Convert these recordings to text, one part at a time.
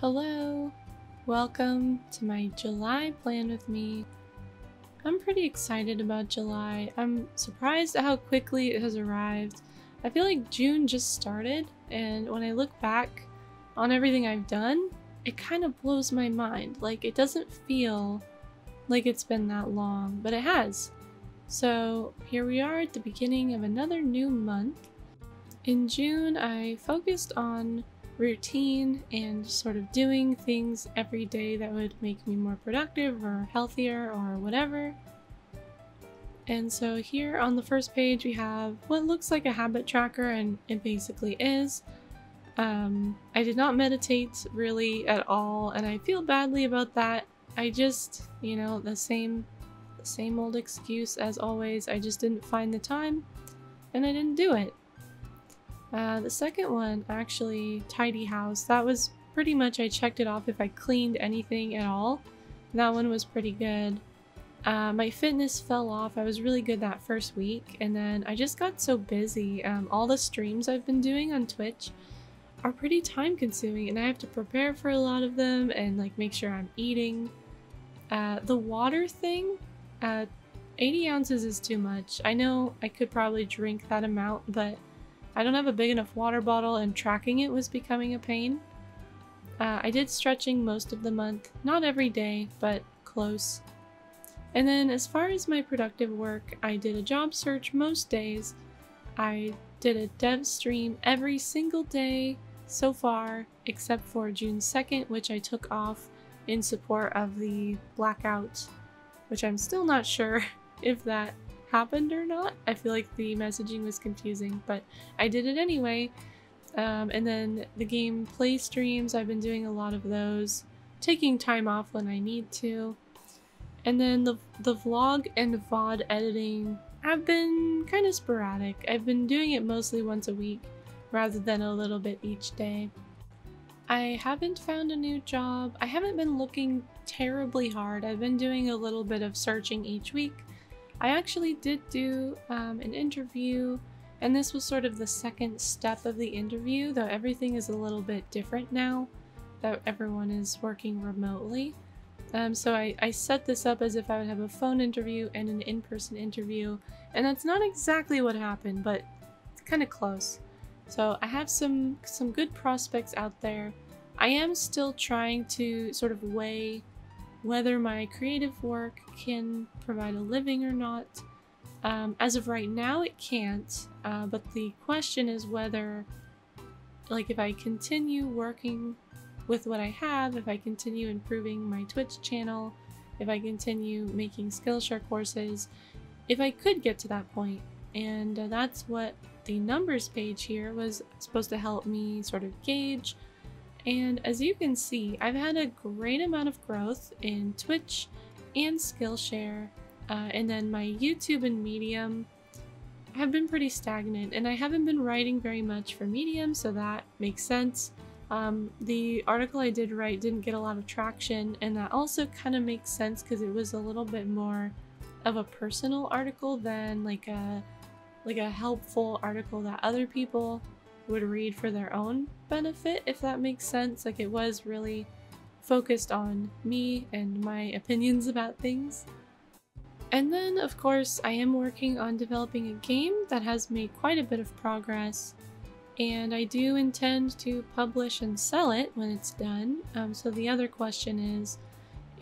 Hello! Welcome to my July plan with me. I'm pretty excited about July. I'm surprised at how quickly it has arrived. I feel like June just started, and when I look back on everything I've done, it kind of blows my mind. Like, it doesn't feel like it's been that long, but it has. So here we are at the beginning of another new month. In June, I focused on routine and sort of doing things every day that would make me more productive or healthier or whatever. And so here on the first page we have what looks like a habit tracker, and it basically is. I did not meditate really at all, and I feel badly about that. I just, the same old excuse as always. I just didn't find the time and I didn't do it. The second one, actually, tidy house. That was pretty much, I checked it off if I cleaned anything at all. That one was pretty good. My fitness fell off. I was really good that first week, and then I just got so busy. All the streams I've been doing on Twitch are pretty time consuming, and I have to prepare for a lot of them and like make sure I'm eating. The water thing, 80 ounces is too much. I know I could probably drink that amount, but I don't have a big enough water bottle, and tracking it was becoming a pain. I did stretching most of the month, not every day, but close. And then as far as my productive work, I did a job search most days. I did a dev stream every single day so far, except for June 2nd, which I took off in support of the blackout, which I'm still not sure if that happened or not. I feel like the messaging was confusing, but I did it anyway. And then the gameplay streams, I've been doing a lot of those, taking time off when I need to. And then the vlog and VOD editing have been kind of sporadic. I've been doing it mostly once a week rather than a little bit each day. I haven't found a new job. I haven't been looking terribly hard. I've been doing a little bit of searching each week. I actually did do an interview, and this was sort of the second step of the interview, though everything is a little bit different now that everyone is working remotely. So I set this up as if I would have a phone interview and an in-person interview, and that's not exactly what happened, but it's kind of close. So I have some good prospects out there. I am still trying to sort of weigh whether my creative work can provide a living or not. As of right now, it can't, but the question is whether, like, if I continue working with what I have, if I continue improving my Twitch channel, if I continue making Skillshare courses, if I could get to that point. And that's what the numbers page here was supposed to help me sort of gauge. And as you can see, I've had a great amount of growth in Twitch and Skillshare, and then my YouTube and Medium have been pretty stagnant, and I haven't been writing very much for Medium, so that makes sense. The article I did write didn't get a lot of traction, and that also kind of makes sense because it was a little bit more of a personal article than like a helpful article that other people would read for their own benefit, if that makes sense. Like, it was really focused on me and my opinions about things. And then, of course, I am working on developing a game that has made quite a bit of progress, and I do intend to publish and sell it when it's done. So the other question is,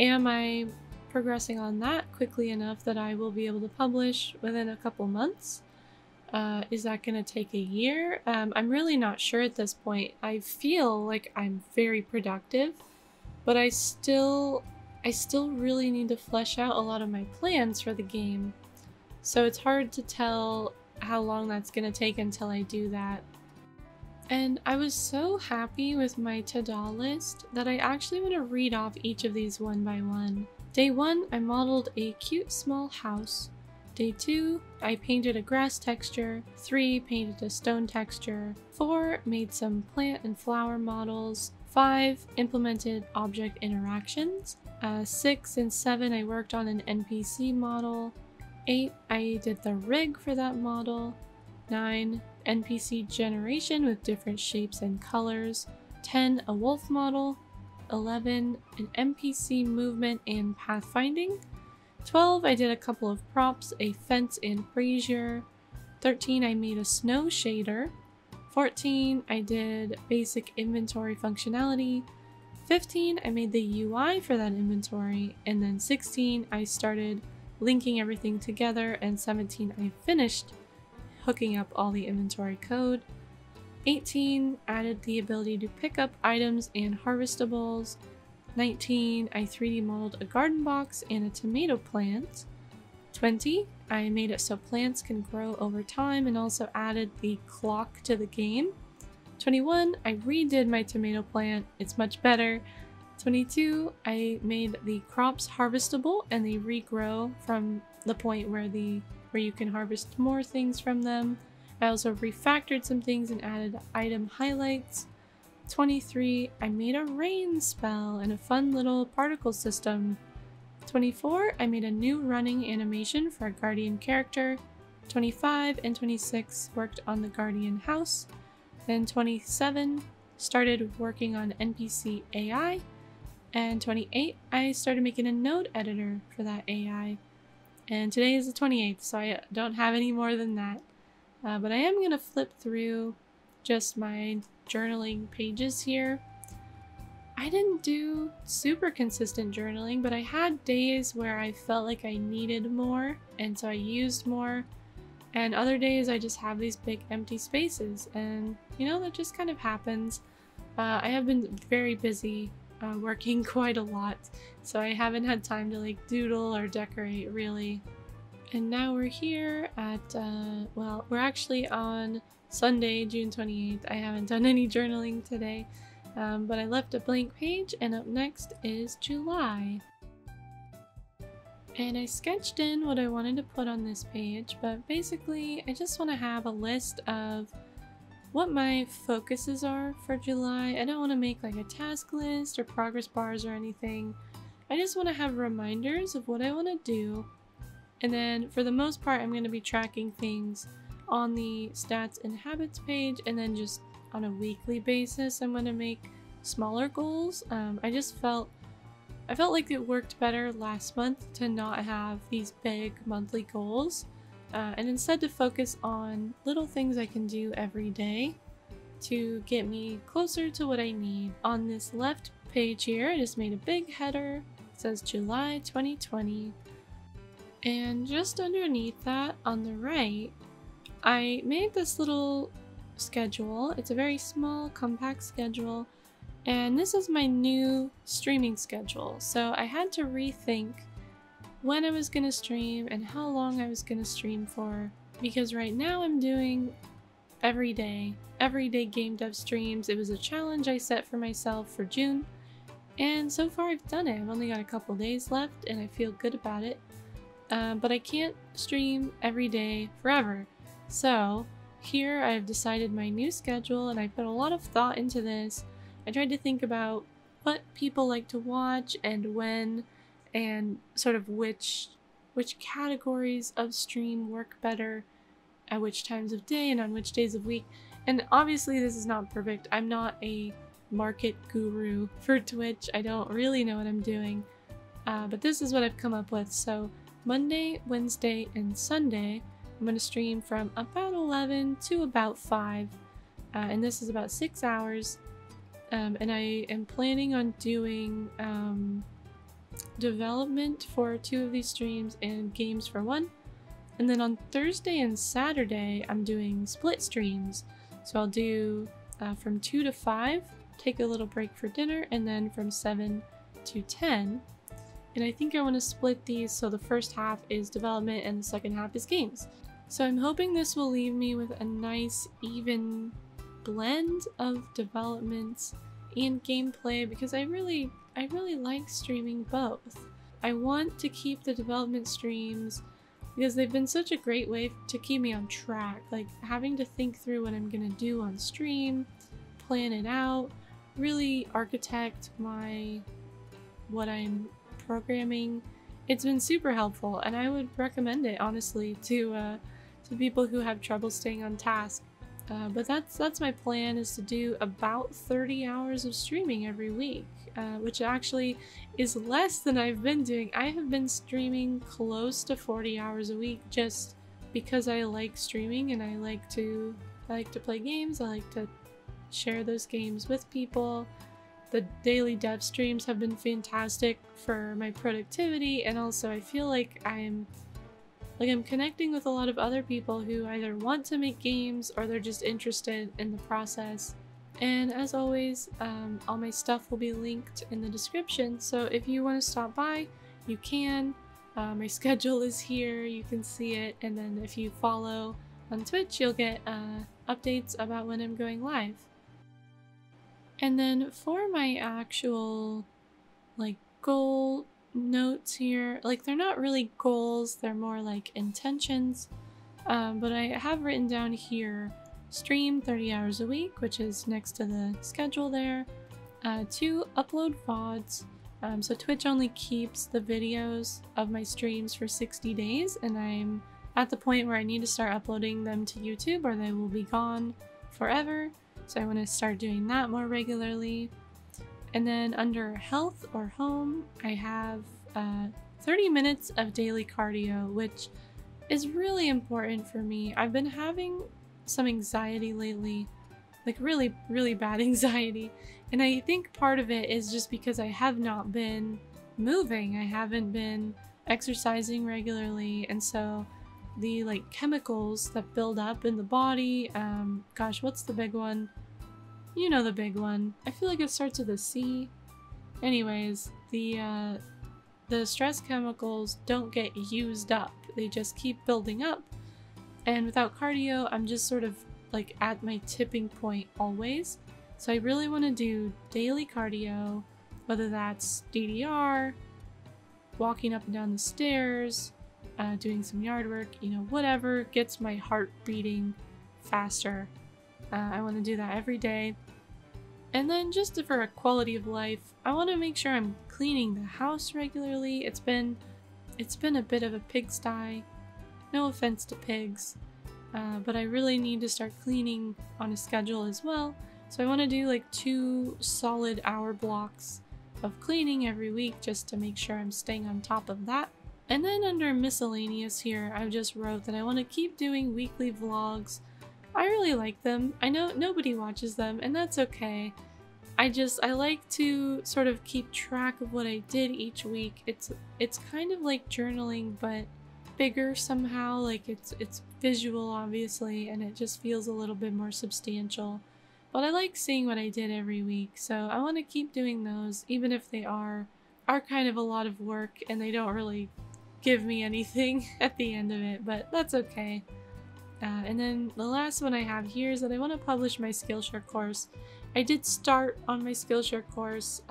am I progressing on that quickly enough that I will be able to publish within a couple months? Is that gonna take a year? I'm really not sure at this point. I feel like I'm very productive, but I still really need to flesh out a lot of my plans for the game. So it's hard to tell how long that's gonna take until I do that. And I was so happy with my to-do list that I actually want to read off each of these one by one. Day 1, I modeled a cute small house. Day 2, I painted a grass texture. 3, painted a stone texture. 4, made some plant and flower models. 5, implemented object interactions. 6 and 7, I worked on an NPC model. 8, I did the rig for that model. 9, NPC generation with different shapes and colors. 10, a wolf model. 11, an NPC movement and pathfinding. 12, I did a couple of props, a fence and brazier. 13, I made a snow shader. 14, I did basic inventory functionality. 15, I made the UI for that inventory. And then 16, I started linking everything together. And 17, I finished hooking up all the inventory code. 18, added the ability to pick up items and harvestables. 19, I 3D modeled a garden box and a tomato plant. 20, I made it so plants can grow over time and also added the clock to the game. 21, I redid my tomato plant, it's much better. 22, I made the crops harvestable and they regrow from the point where you can harvest more things from them. I also refactored some things and added item highlights. 23, I made a rain spell and a fun little particle system. 24, I made a new running animation for a guardian character. 25 and 26 worked on the guardian house. Then 27 started working on NPC AI. And 28, I started making a node editor for that AI. And today is the 28th, so I don't have any more than that. But I am going to flip through just my journaling pages here. I didn't do super consistent journaling, but I had days where I felt like I needed more, and so I used more. And other days I just have these big empty spaces, and you know, that just kind of happens. I have been very busy working quite a lot, so I haven't had time to like doodle or decorate really. And now we're here at, well, we're actually on Sunday, June 28th. I haven't done any journaling today, but I left a blank page, and up next is July. And I sketched in what I wanted to put on this page, but basically I just want to have a list of what my focuses are for July. I don't want to make like a task list or progress bars or anything. I just want to have reminders of what I want to do. And then for the most part, I'm going to be tracking things on the stats and habits page, and then just on a weekly basis, I'm going to make smaller goals. I felt like it worked better last month to not have these big monthly goals, and instead to focus on little things I can do every day to get me closer to what I need. On this left page here, I just made a big header. It says July 2020. And just underneath that, on the right, I made this little schedule. It's a very small, compact schedule, and this is my new streaming schedule. So I had to rethink when I was going to stream and how long I was going to stream for, because right now I'm doing everyday game dev streams. It was a challenge I set for myself for June, and so far I've done it. I've only got a couple days left and I feel good about it. But I can't stream every day forever. So here I've decided my new schedule, and I put a lot of thought into this. I tried to think about what people like to watch and when, and sort of which categories of stream work better at which times of day and on which days of week. And obviously this is not perfect. I'm not a market guru for Twitch. I don't really know what I'm doing. But this is what I've come up with. So Monday, Wednesday, and Sunday, I'm going to stream from about 11 to about 5, and this is about 6 hours, and I am planning on doing development for 2 of these streams and games for 1, and then on Thursday and Saturday I'm doing split streams, so I'll do from 2 to 5, take a little break for dinner, and then from 7 to 10. And I think I want to split these so the first half is development and the second half is games. So I'm hoping this will leave me with a nice even blend of development and gameplay, because I really like streaming both. I want to keep the development streams because they've been such a great way to keep me on track. Like having to think through what I'm gonna do on stream, plan it out, really architect what I'm programming. It's been super helpful, and I would recommend it honestly to people who have trouble staying on task. But that's my plan, is to do about 30 hours of streaming every week, which actually is less than I've been doing. I have been streaming close to 40 hours a week just because I like streaming and I like to play games. I like to share those games with people. The daily dev streams have been fantastic for my productivity, and also I feel like I'm connecting with a lot of other people who either want to make games or they're just interested in the process. And as always, all my stuff will be linked in the description, so if you want to stop by, you can. My schedule is here, you can see it, and then if you follow on Twitch, you'll get updates about when I'm going live. And then for my actual goal notes here, they're not really goals, they're more like intentions, but I have written down here stream 30 hours a week, which is next to the schedule there, to upload VODs. So Twitch only keeps the videos of my streams for 60 days, and I'm at the point where I need to start uploading them to YouTube or they will be gone forever. So I want to start doing that more regularly. And then under health or home, I have 30 minutes of daily cardio, which is really important for me. I've been having some anxiety lately, really, really bad anxiety. And I think part of it is just because I have not been moving. I haven't been exercising regularly. And so the chemicals that build up in the body, gosh, what's the big one? You know the big one. I feel like it starts with a C. Anyways, the stress chemicals don't get used up. They just keep building up. And without cardio, I'm just sort of at my tipping point always. So I really want to do daily cardio, whether that's DDR, walking up and down the stairs, doing some yard work, whatever gets my heart beating faster. I want to do that every day. And then just for a quality of life, I want to make sure I'm cleaning the house regularly. It's been a bit of a pigsty. No offense to pigs, but I really need to start cleaning on a schedule as well. So I want to do 2 solid hour blocks of cleaning every week just to make sure I'm staying on top of that. And then under miscellaneous here, I just wrote that I want to keep doing weekly vlogs. I really like them. I know nobody watches them, and that's okay. I like to sort of keep track of what I did each week. It's kind of like journaling, but bigger somehow. It's visual, obviously, and it just feels a little bit more substantial. But I like seeing what I did every week, so I want to keep doing those, even if they are kind of a lot of work and they don't really give me anything at the end of it, but that's okay. And then the last one I have here is that I want to publish my Skillshare course. I did start on my Skillshare course,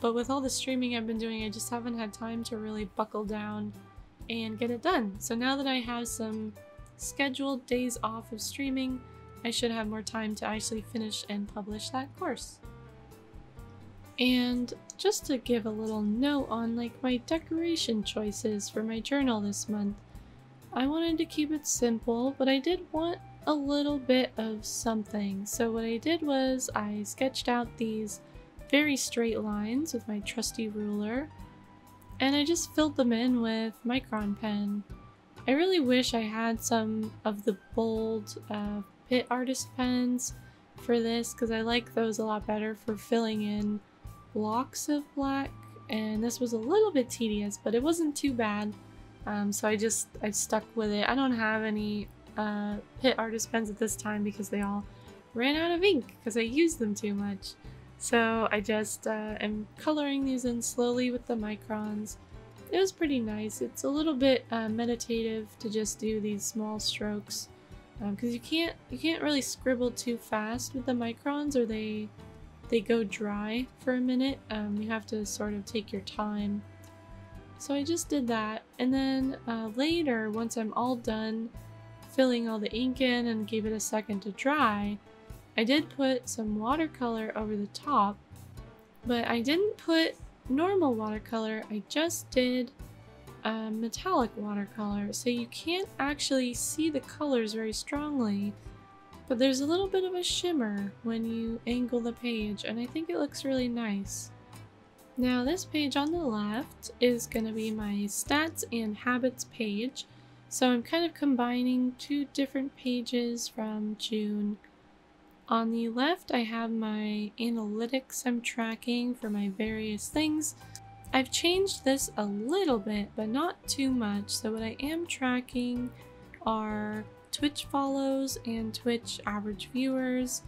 but with all the streaming I've been doing, I just haven't had time to really buckle down and get it done. So now that I have some scheduled days off of streaming, I should have more time to actually finish and publish that course. And just to give a little note on my decoration choices for my journal this month, I wanted to keep it simple, but I did want a little bit of something. So what I did was I sketched out these very straight lines with my trusty ruler, and I just filled them in with Micron pen. I really wish I had some of the bold Pit Artist pens for this, because I like those a lot better for filling in blocks of black, and this was a little bit tedious, but it wasn't too bad. So I stuck with it. I don't have any Pit Artist pens at this time because they all ran out of ink because I used them too much. So I just am coloring these in slowly with the Microns. It was pretty nice. It's a little bit meditative to just do these small strokes, because you can't really scribble too fast with the Microns, or they go dry for a minute. You have to sort of take your time. So I just did that, and then later, once I'm all done filling all the ink in and gave it a second to dry, I did put some watercolor over the top, but I didn't put normal watercolor. I just did metallic watercolor, so you can't actually see the colors very strongly, but there's a little bit of a shimmer when you angle the page, and I think it looks really nice. Now this page on the left is going to be my stats and habits page, so I'm kind of combining two different pages from June. On the left I have my analytics I'm tracking for my various things. I've changed this a little bit, but not too much, so what I am tracking are Twitch follows and Twitch average viewers,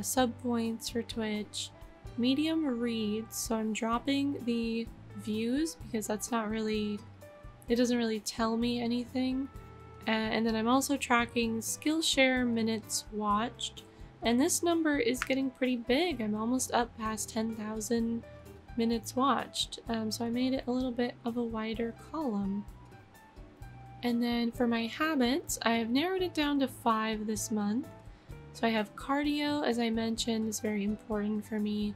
sub points for Twitch, medium reads, so I'm dropping the views because that's not really, it doesn't really tell me anything, and then I'm also tracking Skillshare minutes watched, and this number is getting pretty big. I'm almost up past 10,000 minutes watched, so I made it a little bit of a wider column. And then for my habits, I have narrowed it down to 5 this month. So I have cardio, as I mentioned, is very important for me.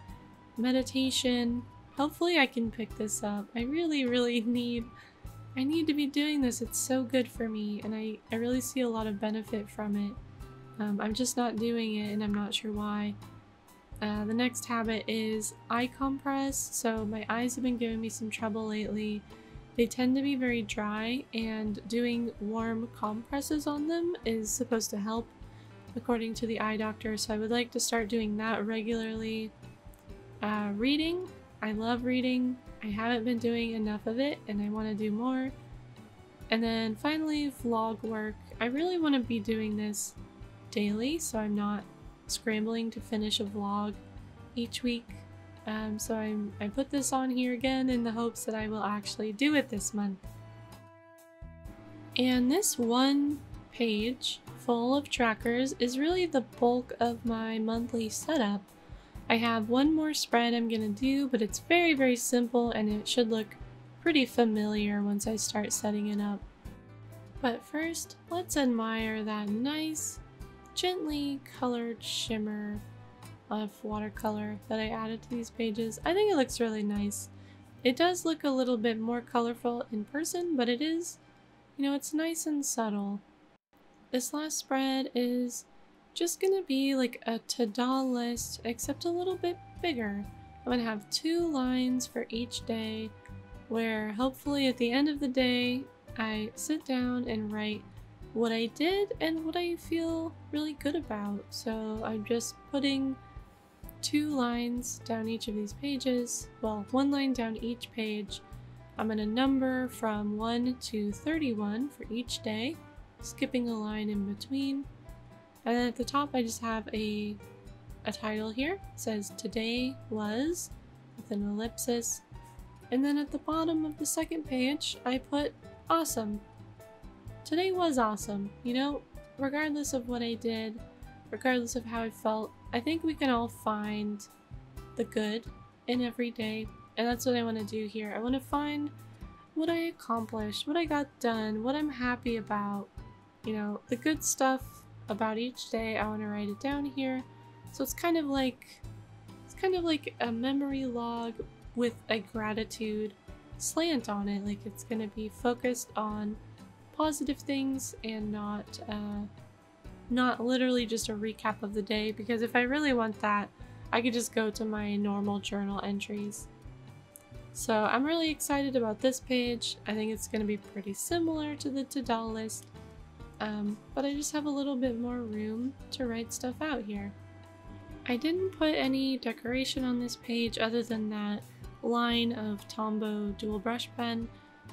Meditation, hopefully I can pick this up. I really need to be doing this. It's so good for me, and I really see a lot of benefit from it. I'm just not doing it, and I'm not sure why. The next habit is eye compress. So my eyes have been giving me some trouble lately. They tend to be very dry, and doing warm compresses on them is supposed to help according to the eye doctor, so I would like to start doing that regularly. Reading. I love reading. I haven't been doing enough of it and I want to do more. And then finally, vlog work. I really want to be doing this daily so I'm not scrambling to finish a vlog each week. So I put this on here again in the hopes that I will actually do it this month. And this one page full of trackers is really the bulk of my monthly setup. I have one more spread I'm gonna do, but it's very simple and it should look pretty familiar once I start setting it up. But first, let's admire that nice, gently colored shimmer of watercolor that I added to these pages. I think it looks really nice. It does look a little bit more colorful in person, but it is, you know, it's nice and subtle. This last spread is just gonna be like a to-do list, except a little bit bigger. I'm gonna have 2 lines for each day, where hopefully at the end of the day, I sit down and write what I did and what I feel really good about. So I'm just putting 2 lines down each of these pages. Well, 1 line down each page. I'm gonna number from 1 to 31 for each day, skipping a line in between. And then at the top I just have a title here. It says today was, with an ellipsis. And then at the bottom of the second page I put awesome. Today was awesome. You know, regardless of what I did, regardless of how I felt, I think we can all find the good in every day, and that's what I want to do here. I want to find what I accomplished, what I got done, what I'm happy about, you know, the good stuff about each day. I want to write it down here. So it's kind of like a memory log with a gratitude slant on it. Like it's going to be focused on positive things and not literally just a recap of the day, because if I really want that, I could just go to my normal journal entries. So I'm really excited about this page. I think it's going to be pretty similar to the to-do list, but I just have a little bit more room to write stuff out here. I didn't put any decoration on this page other than that line of Tombow dual brush pen,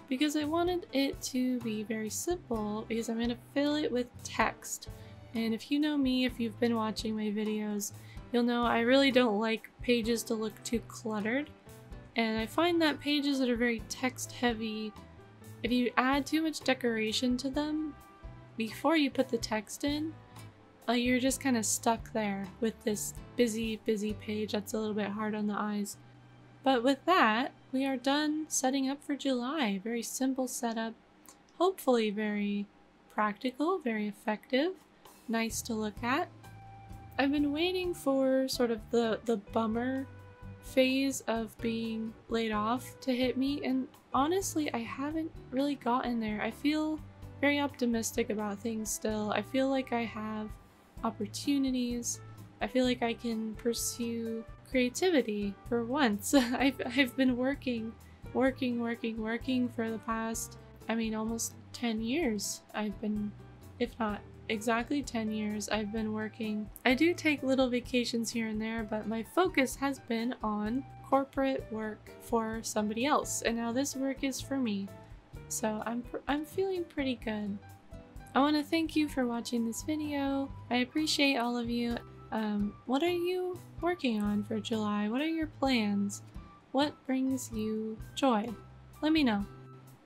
because I wanted it to be very simple, because I'm going to fill it with text. And if you know me, if you've been watching my videos, you'll know I really don't like pages to look too cluttered. And I find that pages that are very text heavy, if you add too much decoration to them before you put the text in, you're just kind of stuck there with this busy page that's a little bit hard on the eyes. But with that, we are done setting up for July. Very simple setup, hopefully very practical, very effective, nice to look at. I've been waiting for sort of the bummer phase of being laid off to hit me, and honestly I haven't really gotten there. I feel very optimistic about things still. I feel like I have opportunities. I feel like I can pursue creativity for once. I've been working for the past, I mean, almost 10 years. I've been, if not exactly 10 years, I've been working. I do take little vacations here and there, but my focus has been on corporate work for somebody else, and now this work is for me. So I'm feeling pretty good. I want to thank you for watching this video. I appreciate all of you. What are you working on for July? What are your plans? What brings you joy? Let me know.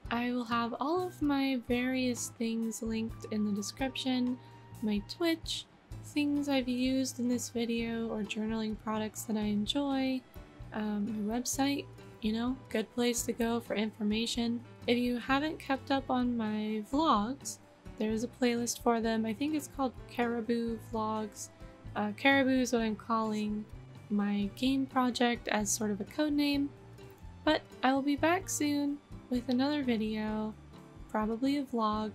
I will have all of my various things linked in the description, my Twitch, things I've used in this video, or journaling products that I enjoy, my website, you know, good place to go for information. If you haven't kept up on my vlogs, there's a playlist for them. I think it's called Caribou Vlogs. Caribou is what I'm calling my game project as sort of a code name. But I will be back soon with another video, probably a vlog,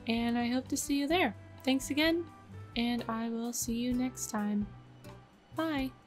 and I hope to see you there. Thanks again, and I will see you next time. Bye!